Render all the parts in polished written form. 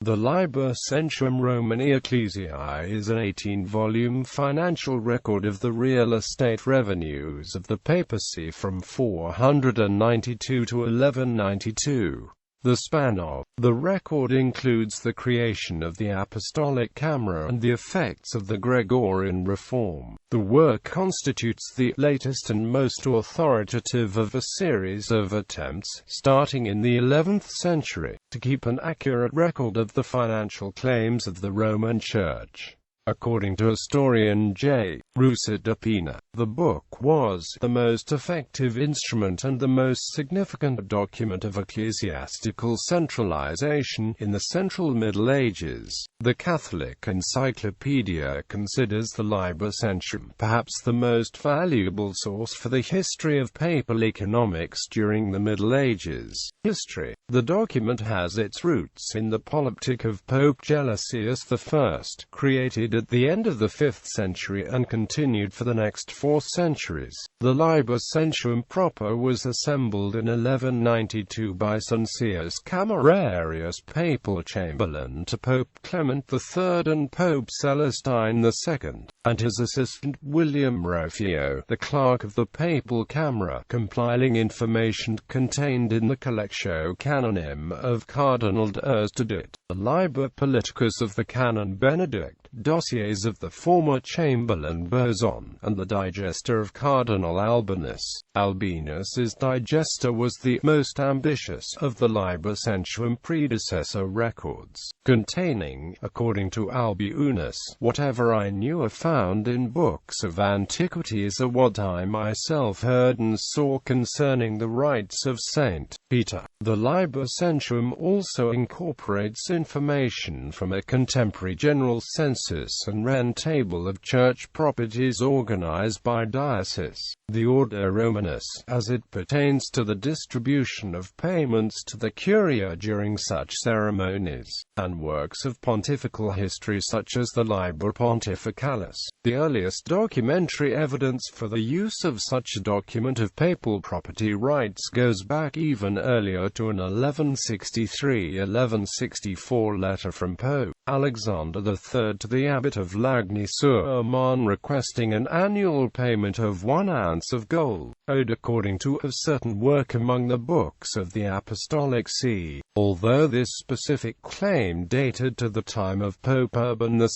The Liber Censuum Romanæ Ecclesiæ is an 18-volume financial record of the real estate revenues of the papacy from 492 to 1192. The span of the record includes the creation of the Apostolic Camera and the effects of the Gregorian Reform. The work constitutes the latest and most authoritative of a series of attempts, starting in the 11th century, to keep an accurate record of the financial claims of the Roman Church. According to historian J. Rusadapina, the book was the most effective instrument and the most significant document of ecclesiastical centralization in the Central Middle Ages. The Catholic Encyclopedia considers the Liber Censuum perhaps the most valuable source for the history of papal economics during the Middle Ages. History. The document has its roots in the politic of Pope Gelasius I, created at the end of the 5th century and continued for the next 4 centuries. The Liber Censuum proper was assembled in 1192 by Cencius Camerarius, papal chamberlain to Pope Clement III and Pope Celestine II, and his assistant William Rufio, the clerk of the papal camera, compiling information contained in the Collectio Canonim of Cardinal d'Erstedit, the Liber Politicus of the Canon Benedict, dossiers of the former Chamberlain Boson, and the Digester of Cardinal Albinus. Albinus's Digester was the most ambitious of the Liber Censuum predecessor records, containing, according to Albinus, whatever I knew or found in books of antiquities or what I myself heard and saw concerning the rites of Saint Peter. The Liber Censuum also incorporates information from a contemporary general census and rent table of church properties organized by diocese. The Order Romanus, as it pertains to the distribution of payments to the curia during such ceremonies, and works of pontifical history such as the Liber Pontificalis. The earliest documentary evidence for the use of such a document of papal property rights goes back even earlier to an 1163-1164 letter from Pope Alexander III to the abbot of Lagny-sur-Marne requesting an annual payment of 1 ounce of gold, owed according to a certain work among the books of the Apostolic See. Although this specific claim dated to the time of Pope Urban II,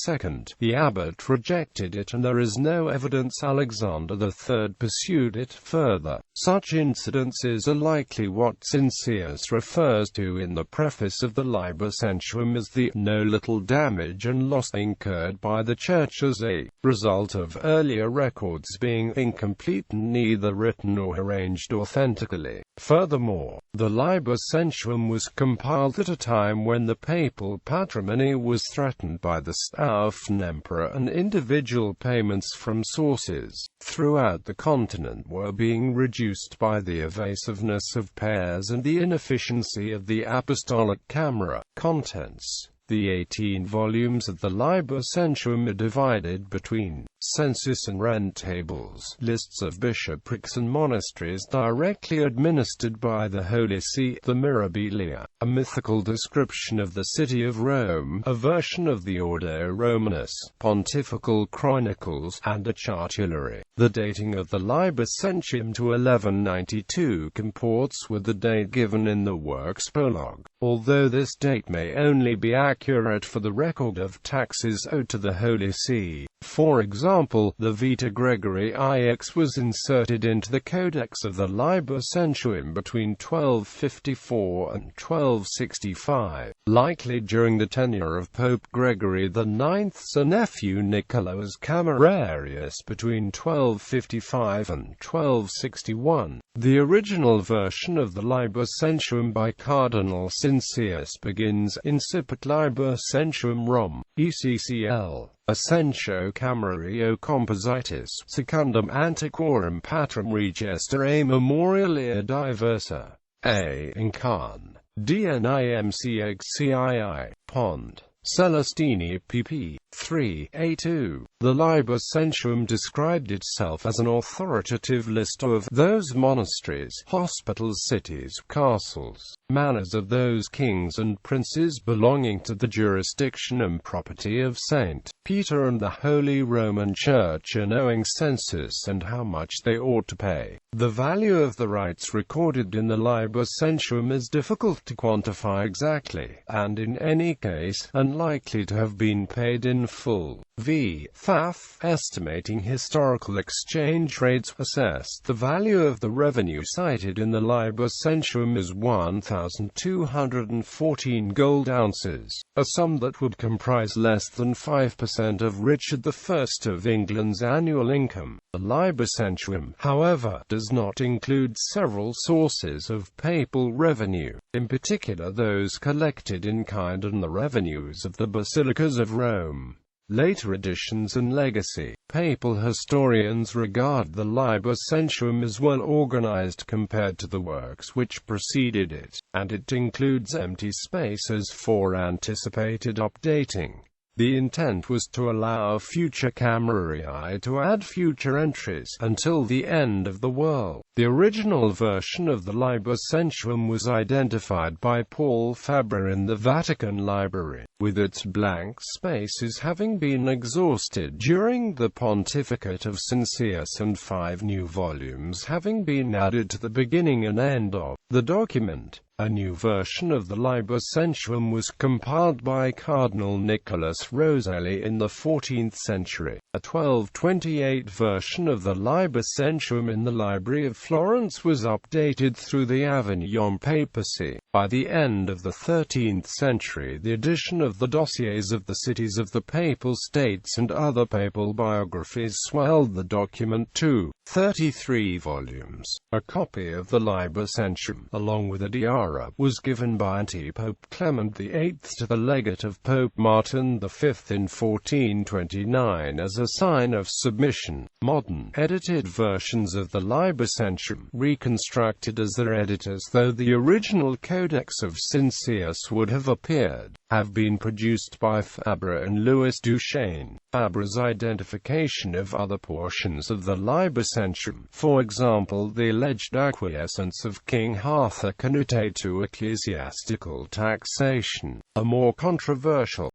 the abbot rejected it and there is no evidence Alexander III pursued it further. Such incidences are likely what Cencius refers to in the preface of the Liber Censuum as the no little damage and loss incurred by the Church as a result of earlier records being incomplete and neither written or arranged authentically. Furthermore, the Liber Censuum was compiled at a time when the papal patrimony was threatened by the Stauffen Emperor and individual payments from sources throughout the continent were being reduced by the evasiveness of pairs and the inefficiency of the Apostolic Camera. Contents. The 18 volumes of the Liber Censuum are divided between census and rent tables, lists of bishoprics and monasteries directly administered by the Holy See, the Mirabilia, a mythical description of the city of Rome, a version of the Ordo Romanus, pontifical chronicles, and a chartulary. The dating of the Liber Censuum to 1192 comports with the date given in the work's prologue, although this date may only be accurate for the record of taxes owed to the Holy See. For example, the Vita Gregorii IX was inserted into the Codex of the Liber Censuum between 1254 and 1265, likely during the tenure of Pope Gregory IX's nephew Nicolaus Camerarius between 1255 and 1261. The original version of the Liber Censuum by Cardinal Cencius begins Incipit Liber Censuum Rom. ECCL. Essentio Camerario Compositis, secundum antiquorum patrum register a memorialia diversa. A. Incarn. DNIMCXCII. Pond. Celestini pp. 3a2. The Liber Censuum described itself as an authoritative list of those monasteries, hospitals, cities, castles, manors of those kings and princes belonging to the jurisdiction and property of St. Peter and the Holy Roman Church, and owing census and how much they ought to pay. The value of the rights recorded in the Liber Censuum is difficult to quantify exactly, and in any case, unlikely to have been paid in full. V. Pfaff, estimating historical exchange rates, assessed the value of the revenue cited in the Liber Censuum as 1,214 gold ounces, a sum that would comprise less than 5% of Richard I of England's annual income. The Liber Censuum, however, does not include several sources of papal revenue, in particular those collected in kind and the revenues of the basilicas of Rome. Later editions and legacy. Papal historians regard the Liber Censuum as well organized compared to the works which preceded it, and it includes empty spaces for anticipated updating. The intent was to allow future camerarii to add future entries until the end of the world. The original version of the Liber Censuum was identified by Paul Fabre in the Vatican Library, with its blank spaces having been exhausted during the pontificate of Cincius and 5 new volumes having been added to the beginning and end of the document. A new version of the Liber Censuum was compiled by Cardinal Nicholas Roselli in the 14th century. A 1228 version of the Liber Censuum in the Library of Florence was updated through the Avignon papacy. By the end of the 13th century, the addition of the dossiers of the cities of the Papal States and other papal biographies swelled the document to 33 volumes. A copy of the Liber Censuum, along with a tiara, was given by Antipope Clement VIII to the legate of Pope Martin V in 1429 as a sign of submission. Modern, edited versions of the Liber Censuum, reconstructed as their editors though the original Codex of Cincius would have appeared, have been produced by Fabre and Louis Duchesne. Fabre's identification of other portions of the Liber Censuum, for example the alleged acquiescence of King Arthur Canute to ecclesiastical taxation, are more controversial.